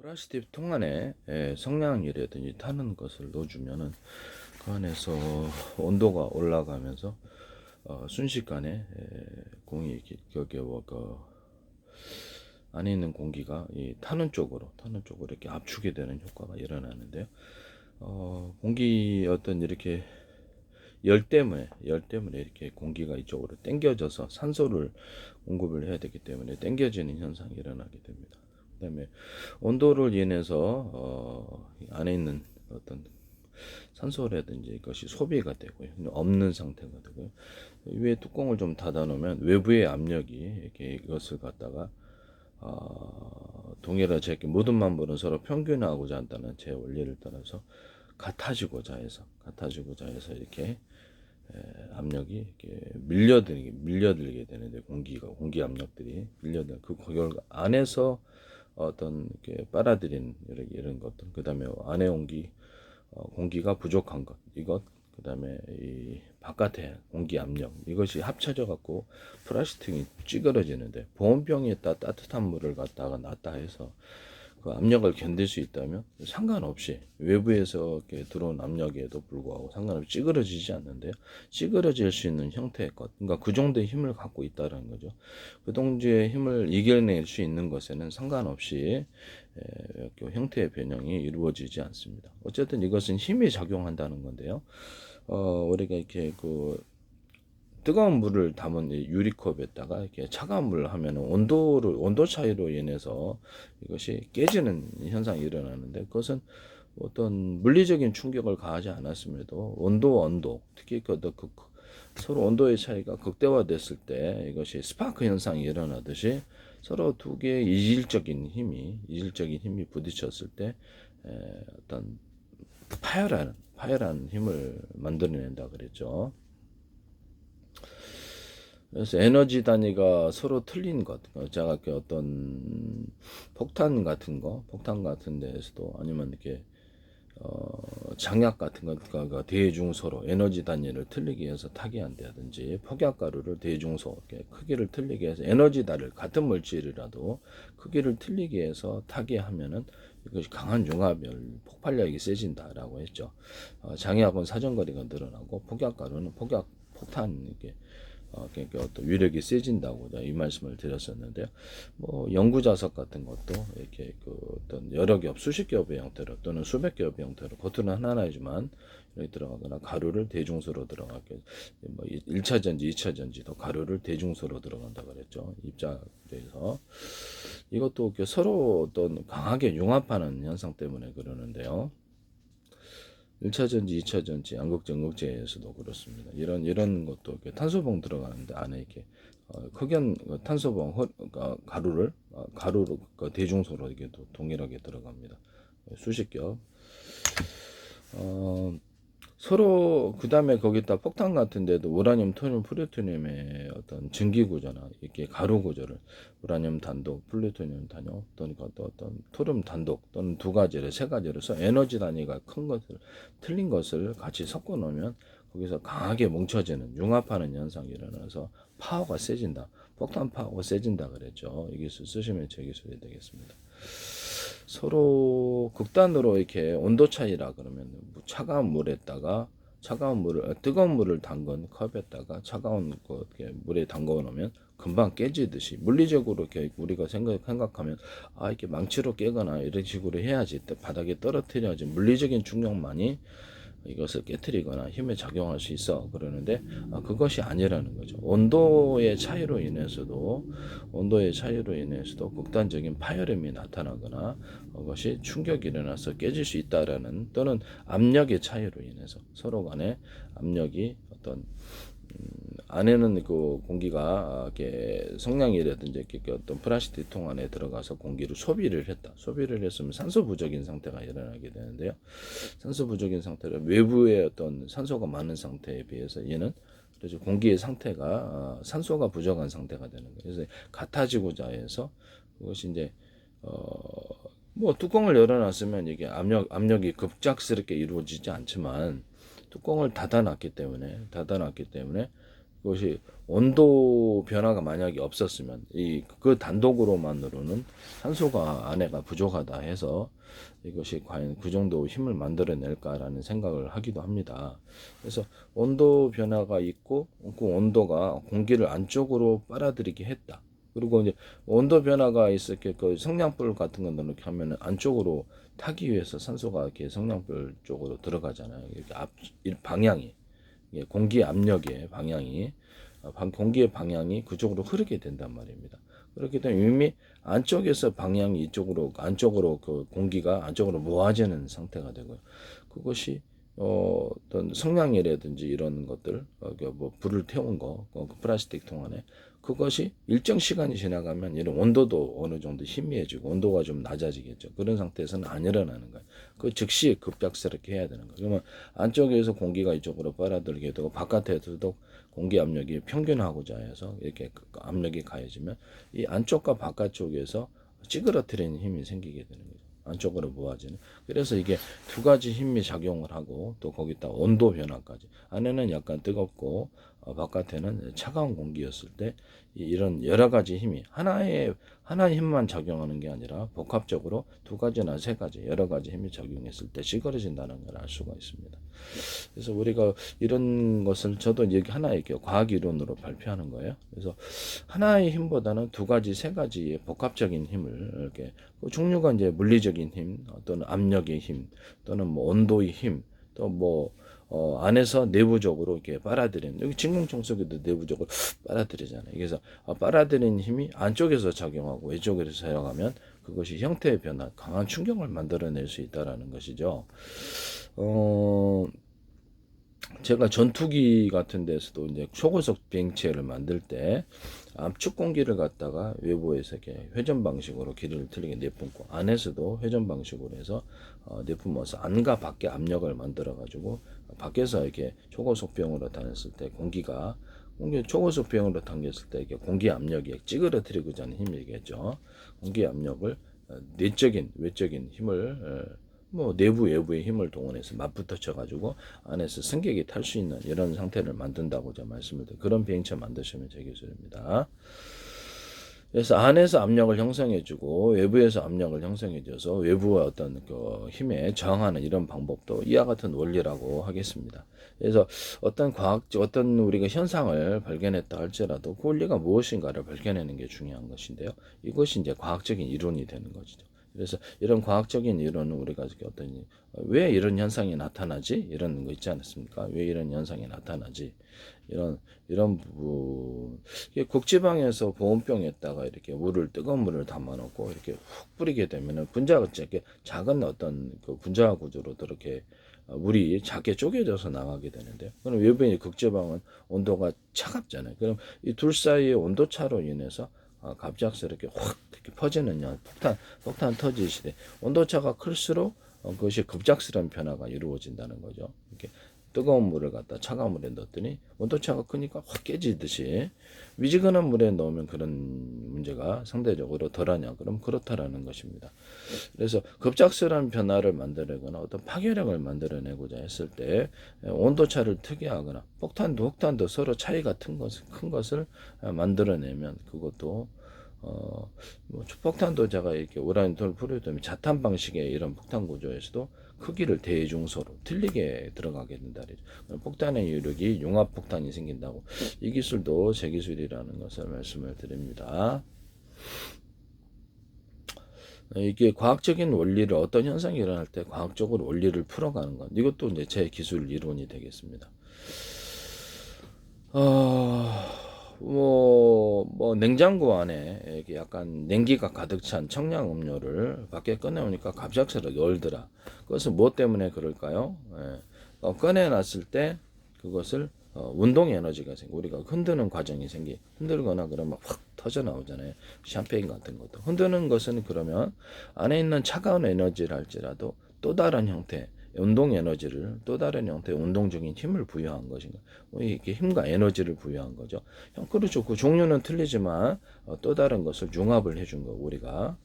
플라스틱 통 안에 성냥이라든지 타는 것을 넣어주면은 그 안에서 온도가 올라가면서 순식간에 공이 여기 그 안에 있는 공기가 이 타는 쪽으로 이렇게 압축이 되는 효과가 일어나는데요. 공기 어떤 이렇게 열 때문에 이렇게 공기가 이쪽으로 당겨져서 산소를 공급을 해야 되기 때문에 당겨지는 현상이 일어나게 됩니다. 그다음에 온도를 인해서 안에 있는 어떤 산소라든지 이것이 소비가 되고요. 없는 상태가 되고요. 위에 뚜껑을 좀 닫아 놓으면 외부의 압력이 이렇게 이것을 갖다가 동일하게 모든 만물은 서로 평균화하고자 한다는 제 원리를 따라서 같아지고자 해서 이렇게 압력이 이렇게 밀려들게 되는데 공기 압력들이 밀려들 그 안에서 어떤 이렇게 빨아들인 이런 것들, 그다음에 안에 공기가 부족한 것, 그다음에 이 바깥에 공기 압력, 이것이 합쳐져 갖고 플라스틱이 찌그러지는데, 보온병에 따뜻한 물을 갖다가 놨다 해서 그 압력을 견딜 수 있다면 상관없이 외부에서 이렇게 들어온 압력에도 불구하고 상관없이 찌그러지지 않는데요. 찌그러질 수 있는 형태의 것, 그러니까 그 정도의 힘을 갖고 있다는 거죠. 그 정도의 힘을 이겨낼 수 있는 것에는 상관없이 형태의 변형이 이루어지지 않습니다. 어쨌든 이것은 힘이 작용한다는 건데요. 우리가 이렇게 뜨거운 물을 담은 유리컵에다가 이렇게 차가운 물을 하면 온도 차이로 인해서 이것이 깨지는 현상이 일어나는데, 그것은 어떤 물리적인 충격을 가하지 않았음에도 특히 서로 온도의 차이가 극대화됐을 때 이것이 스파크 현상이 일어나듯이 서로 두 개의 이질적인 힘이 부딪혔을 때 어떤 파열하는 힘을 만들어낸다 그랬죠. 그래서 에너지 단위가 서로 틀린 것, 제가 어떤 폭탄 같은 데에서도, 아니면 이렇게 장약 같은 것과 대중소로 에너지 단위를 틀리게 해서 타기한다든지, 폭약가루를 대중소 크기를 틀리게 해서 에너지다를 같은 물질이라도 크기를 틀리게 해서 타게 하면은 이것이 강한 융합열 폭발력이 세진다라고 했죠. 장약은 사정거리가 늘어나고 폭약가루는 폭탄 이게 그러니까 어떤 위력이 세진다고 이 말씀을 드렸었는데요. 연구 자석 같은 것도 이렇게 어떤 여러 겹, 수십 겹의 형태로 또는 수백 겹의 형태로, 겉으로는 하나이지만 여기 들어가거나 가루를 대중소로 들어가게, 1차 전지, 2차 전지도 가루를 대중소로 들어간다 그랬죠. 입자에서 이것도 서로 어떤 강하게 융합하는 현상 때문에 그러는데요. 1차 전지, 2차 전지, 양극재에서도 그렇습니다. 이런 것도 이렇게 탄소봉 들어가는데, 안에 이렇게 흑연 탄소봉 가루를 대중소로 이게 또 동일하게 들어갑니다. 수십 겹. 서로 그다음에 거기다 폭탄 같은 데도 우라늄, 토륨, 플루토늄의 어떤 증기 구조나 이렇게 가루 구조를 우라늄 단독, 플루토늄 단독, 또는 어떤 토륨 단독, 또는 세 가지를 써 에너지 단위가 큰 것을, 틀린 것을 같이 섞어 놓으면 거기서 강하게 뭉쳐지는 융합하는 현상이 일어나서 파워가 세진다. 폭탄 파워가 세진다 그랬죠. 이게 쓰시면 제 기술이 되겠습니다. 서로 극단으로 이렇게 온도 차이라 그러면, 뜨거운 물을 담근 컵에다가 차가운 물에 담궈 놓으면 금방 깨지듯이, 물리적으로 이렇게 우리가 생각하면 이렇게 망치로 깨거나 이런 식으로 해야지, 바닥에 떨어뜨려야지 물리적인 충격만이 이것을 깨뜨리거나 힘에 작용할 수 있어 그러는데, 그것이 아니라는 거죠. 온도의 차이로 인해서도 극단적인 파열음이 나타나거나 그것이 충격이 일어나서 깨질 수 있다라는, 또는 압력의 차이로 인해서 서로 간의 압력이 어떤 안에는 그 공기가 이렇게 성냥이라든지 이렇게 어떤 플라스틱 통 안에 들어가서 공기를 소비를 했으면 산소 부족인 상태가 일어나게 되는데요. 산소 부족인 상태를 외부의 어떤 산소가 많은 상태에 비해서 얘는, 그래서 공기의 상태가 산소가 부족한 상태가 되는 거예요. 그래서 같아지고자 해서 그것이 이제 뚜껑을 열어놨으면 이게 압력이 급작스럽게 이루어지지 않지만, 뚜껑을 닫아놨기 때문에 그것이 온도 변화가 만약에 없었으면 그 단독으로만으로는 산소가 안에가 부족하다 해서 이것이 과연 그 정도 힘을 만들어낼까라는 생각을 하기도 합니다. 그래서 온도 변화가 있고 그 온도가 공기를 안쪽으로 빨아들이게 했다. 그리고 이제 온도 변화가 있을 때 그 성냥불 같은 건 이렇게 하면은 안쪽으로 타기 위해서 산소가 이렇게 성냥불 쪽으로 들어가잖아요. 이렇게 방향이 공기 압력의 방향이 공기의 방향이 그쪽으로 흐르게 된단 말입니다. 그렇기 때문에 이미 안쪽에서 방향이 이쪽으로 안쪽으로 그 공기가 안쪽으로 모아지는 상태가 되고요. 그것이 어떤 성냥이라든지 이런 것들 뭐 불을 태운 거 그 플라스틱 통 안에 그것이 일정 시간이 지나가면 이런 온도도 어느 정도 희미해지고 온도가 좀 낮아지겠죠. 그런 상태에서는 안 일어나는 거예요. 그 즉시 급작스럽게 해야 되는 거예요. 그러면 안쪽에서 공기가 이쪽으로 빨아들이게 되고 바깥에서도 공기 압력이 평균하고자 해서 이렇게 압력이 가해지면 이 안쪽과 바깥쪽에서 찌그러뜨리는 힘이 생기게 되는 거죠. 안쪽으로 모아지는. 그래서 이게 두 가지 힘이 작용을 하고 또 거기다 온도 변화까지. 안에는 약간 뜨겁고 바깥에는 차가운 공기였을 때 이런 여러 가지 힘이 하나의 힘만 작용하는 게 아니라 복합적으로 두 가지나 세 가지 여러 가지 힘이 작용했을 때 찌그러진다는 걸 알 수가 있습니다. 그래서 우리가 이런 것을 저도 여기 하나의 과학 이론으로 발표하는 거예요. 그래서 하나의 힘보다는 두 가지, 세 가지의 복합적인 힘을 이렇게 종류가 이제 물리적인 힘, 또는 압력의 힘, 또는 뭐 온도의 힘, 또 뭐 안에서 내부적으로 이렇게 빨아들이는 여기 진공청소기도 내부적으로 빨아들이잖아요. 그래서 빨아들이는 힘이 안쪽에서 작용하고 외쪽에서 작용하면 그것이 형태의 변화, 강한 충격을 만들어낼 수 있다라는 것이죠. 제가 전투기 같은 데서도 이제 초고속 비행체를 만들 때 압축 공기를 갖다가 외부에서 이렇게 회전 방식으로 길이를 틀리게 내뿜고 안에서도 회전 방식으로 해서 내뿜어서 안과 밖에 압력을 만들어 가지고 밖에서 이렇게 초고속 비행으로 다녔을 때 공기가 초고속 비행으로 당겼을 때 이게 공기 압력이 찌그러뜨리고자 하는 힘이겠죠. 공기 압력을 내적인 외적인 힘을 뭐 내부 외부의 힘을 동원해서 맞붙어 가지고 안에서 승객이 탈 수 있는 이런 상태를 만든다고자 말씀을 드려요. 그런 비행체 만드시면 제 기술입니다. 그래서 안에서 압력을 형성해주고 외부에서 압력을 형성해줘서 외부의 어떤 그 힘에 저항하는 이런 방법도 이와 같은 원리라고 하겠습니다. 그래서 어떤 우리가 현상을 발견했다 할지라도 그 원리가 무엇인가를 발견하는 게 중요한 것인데요. 이것이 이제 과학적인 이론이 되는 것이죠. 그래서 이런 과학적인 이론은 우리가 어떤 왜 이런 현상이 나타나지 이런 거 있지 않습니까? 왜 이런 현상이 나타나지 이런 부분 극지방에서 보온병에다가 이렇게 뜨거운 물을 담아놓고 이렇게 훅 뿌리게 되면은 분자가 이렇게 작은 어떤 그 분자 구조로 이렇게 물이 작게 쪼개져서 나가게 되는데요. 그럼 외부의 극지방은 온도가 차갑잖아요. 그럼 이 둘 사이의 온도 차로 인해서 갑작스럽게 확 이렇게 퍼지는 폭탄 터지시되 온도차가 클수록 그것이 급작스러운 변화가 이루어진다는 거죠. 이렇게 뜨거운 물을 갖다 차가운 물에 넣었더니 온도차가 크니까 확 깨지듯이 미지근한 물에 넣으면 그런 문제가 상대적으로 덜하냐? 그럼 그렇다라는 것입니다. 그래서 급작스러운 변화를 만들거나 어떤 파괴력을 만들어내고자 했을 때 온도차를 특이하거나 폭탄도 서로 차이가 큰 것을 만들어내면 그것도 뭐 폭탄도 제가 이렇게 우라늄 플루토늄 자탄 방식의 이런 폭탄 구조에서도 크기를 대중소로 틀리게 들어가게 된다. 폭탄의 유력이 융합폭탄이 생긴다고. 이 기술도 제 기술이라는 것을 말씀을 드립니다. 이게 과학적인 원리를 어떤 현상이 일어날 때 과학적으로 원리를 풀어가는 것. 이것도 이제 제 기술 이론이 되겠습니다. 뭐 냉장고 안에 이렇게 약간 냉기가 가득 찬 청량 음료를 밖에 꺼내오니까 갑작스럽게 얼더라. 그것은 무엇 때문에 그럴까요? 꺼내놨을 때 그것을 운동 에너지가 생겨. 우리가 흔드는 과정이 흔들거나 그러면 확 터져 나오잖아요. 샴페인 같은 것도. 흔드는 것은 그러면 안에 있는 차가운 에너지를 할지라도 또 다른 형태, 운동 에너지를 또 다른 형태의 운동적인 힘을 부여한 것인가. 이렇게 힘과 에너지를 부여한 거죠. 그렇죠. 그 종류는 틀리지만 또 다른 것을 융합을 해준 거 우리가.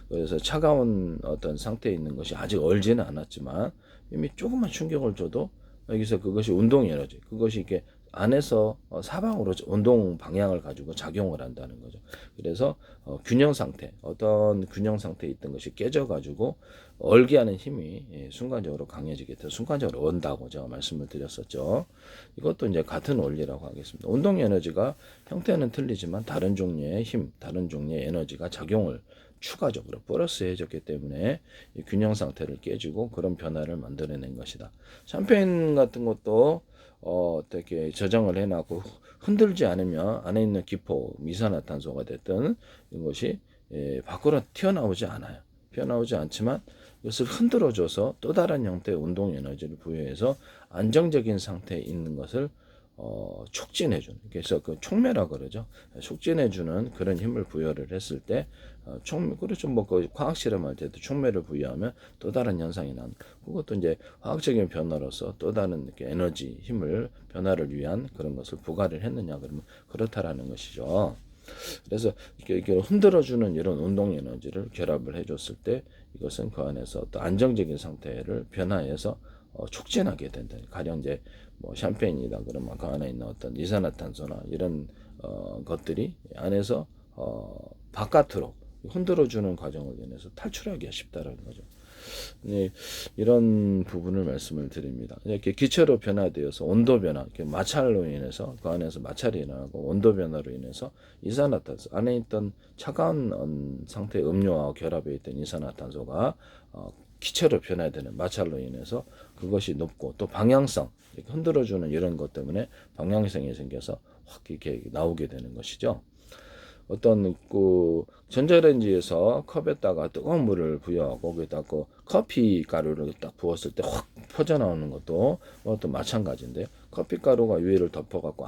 그래서 차가운 어떤 상태에 있는 것이 아직 얼지는 않았지만 이미 조금만 충격을 줘도 여기서 그것이 운동 에너지, 그것이 이렇게 안에서 사방으로 운동 방향을 가지고 작용을 한다는 거죠. 그래서 균형 상태, 어떤 균형 상태에 있던 것이 깨져가지고 얼게 하는 힘이 순간적으로 강해지게 돼서 순간적으로 온다고 제가 말씀을 드렸었죠. 이것도 이제 같은 원리라고 하겠습니다. 운동 에너지가 형태는 틀리지만 다른 종류의 힘, 다른 종류의 에너지가 작용을 추가적으로 플러스 해줬기 때문에 이 균형 상태를 깨지고 그런 변화를 만들어낸 것이다. 샴페인 같은 것도 어떻게 저장을 해놨고 흔들지 않으면 안에 있는 기포, 이산화탄소가 됐든 이것이 밖으로 튀어나오지 않아요. 튀어나오지 않지만 이것을 흔들어줘서 또 다른 형태의 운동 에너지를 부여해서 안정적인 상태에 있는 것을 촉진해주는, 그래서 그 촉매라 그러죠. 촉진해주는 그런 힘을 부여를 했을 때 그렇죠. 뭐 그 화학 실험할 때도 촉매를 부여하면 또 다른 현상이 나는. 그것도 이제 화학적인 변화로서 또 다른 이렇게 에너지, 힘을 변화를 위한 그런 것을 부과를 했느냐 그러면 그렇다라는 것이죠. 그래서 이렇게 흔들어주는 이런 운동 에너지를 결합을 해줬을 때 이것은 그 안에서 또 안정적인 상태를 변화해서 촉진하게 된다. 가령 이제 뭐 샴페인이다 그러면 그 안에 있는 어떤 이산화탄소나 이런 것들이 안에서 바깥으로 흔들어주는 과정을 인해서 탈출하기가 쉽다라는 거죠. 네, 이런 부분을 말씀을 드립니다. 이렇게 기체로 변화되어서 온도 변화, 이렇게 마찰로 인해서 그 안에서 마찰이 일어나고 온도 변화로 인해서 이산화탄소 안에 있던 차가운 상태의 음료와 결합해 있던 이산화탄소가 기체로 변화되는 마찰로 인해서 그것이 높고 또 방향성 이렇게 흔들어주는 이런 것 때문에 방향성이 생겨서 확 이렇게 나오게 되는 것이죠. 어떤 그 전자레인지에서 컵에다가 뜨거운 물을 부여하고 거기다 그 커피 가루를 딱 부었을 때 확 퍼져 나오는 것도 마찬가지인데요. 커피 가루가 위를 덮어갖고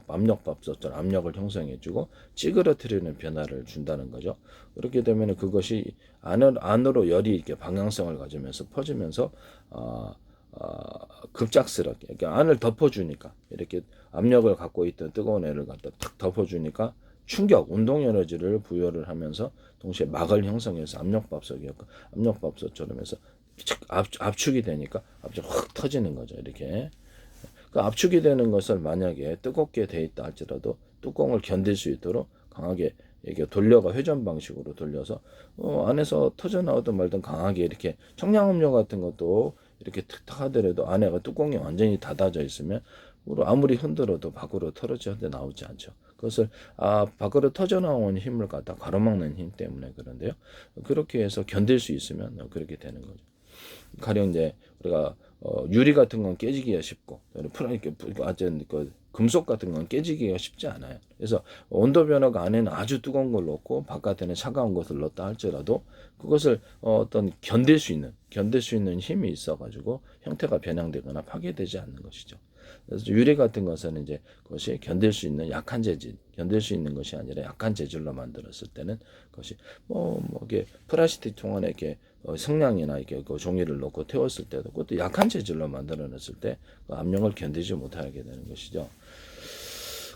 압력밥솥처럼 압력을 형성해주고 찌그러뜨리는 변화를 준다는 거죠. 그렇게 되면 그것이 안으로 열이 이렇게 방향성을 가지면서 퍼지면서 급작스럽게 이렇게 안을 덮어주니까 이렇게 압력을 갖고 있던 뜨거운 애를 갖다 탁 덮어주니까 충격, 운동 에너지를 부여를 하면서 동시에 막을 형성해서 압력밥솥처럼 해서 압축이 되니까 압축 확 터지는 거죠. 이렇게 그 압축이 되는 것을 만약에 뜨겁게 돼 있다 할지라도 뚜껑을 견딜 수 있도록 강하게 이렇게 돌려가 회전 방식으로 돌려서 안에서 터져 나오든 말든 강하게 이렇게 청량음료 같은 것도 이렇게 탁탁 하더라도 안에가 뚜껑이 완전히 닫아져 있으면 아무리 흔들어도 밖으로 털어져 나오지 않죠. 그것을 밖으로 터져 나오는 힘을 갖다 가로막는 힘 때문에 그런데요. 그렇게 해서 견딜 수 있으면 그렇게 되는 거죠. 가령 이제 우리가 유리 같은 건 깨지기가 쉽고 그 금속 같은 건 깨지기가 쉽지 않아요. 그래서 온도 변화가 안에는 아주 뜨거운 걸 넣고 바깥에는 차가운 것을 넣었다 할지라도 그것을 어떤 견딜 수 있는 힘이 있어가지고 형태가 변형되거나 파괴되지 않는 것이죠. 그래서 유리 같은 것은 이제 그것이 견딜 수 있는 약한 재질, 견딜 수 있는 것이 아니라 약한 재질로 만들었을 때는 그것이 이게 플라스틱 통 안에 이렇게 성냥이나 이렇게 그 종이를 넣고 태웠을 때도 그것도 약한 재질로 만들어냈을 때 그 압력을 견디지 못하게 되는 것이죠.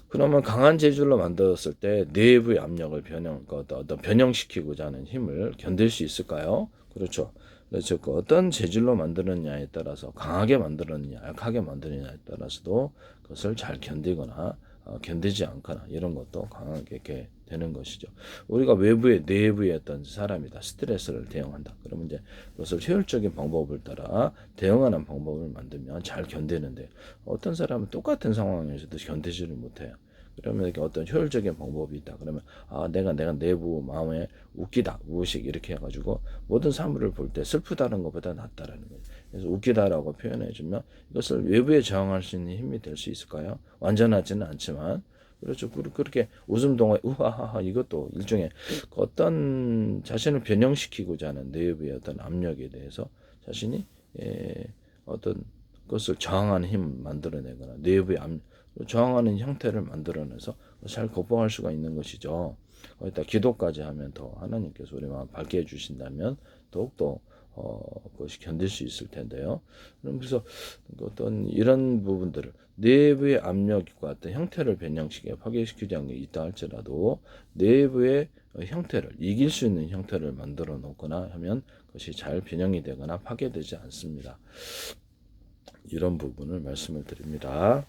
그러면 강한 재질로 만들었을 때 내부의 압력을 어떤 변형시키고자 하는 힘을 견딜 수 있을까요? 그렇죠. 그래서 그 어떤 재질로 만드느냐에 따라서 강하게 만들었느냐, 약하게 만드느냐에 따라서도 그것을 잘 견디거나 견디지 않거나 이런 것도 강하게 이렇게 되는 것이죠. 우리가 내부의 어떤 사람이다 스트레스를 대응한다. 그러면 이제 그것을 효율적인 방법을 따라 대응하는 방법을 만들면 잘 견디는데 어떤 사람은 똑같은 상황에서도 견디지를 못해요. 그러면 이렇게 어떤 효율적인 방법이 있다. 그러면 내가 내부 마음에 웃기다, 우식 이렇게 해가지고 모든 사물을 볼 때 슬프다는 것보다 낫다라는 거예요. 그래서 웃기다라고 표현해주면 이것을 외부에 저항할 수 있는 힘이 될 수 있을까요? 완전하지는 않지만 그렇죠. 그렇게 웃음 동안 우하하하 이것도 일종의 어떤 자신을 변형시키고자 하는 내부의 어떤 압력에 대해서 자신이 어떤 것을 저항하는 힘을 만들어내거나 내부의 저항하는 형태를 만들어내서 잘 극복할 수가 있는 것이죠. 거기다 기도까지 하면 더 하나님께서 우리 마음 밝게 해주신다면 더욱더 그것이 견딜 수 있을 텐데요. 그래서 어떤 이런 부분들을 내부의 압력과 어떤 형태를 변형시켜 파괴시키지 않는 게 있다 할지라도 내부의 형태를 이길 수 있는 형태를 만들어 놓거나 하면 그것이 잘 변형이 되거나 파괴되지 않습니다. 이런 부분을 말씀을 드립니다.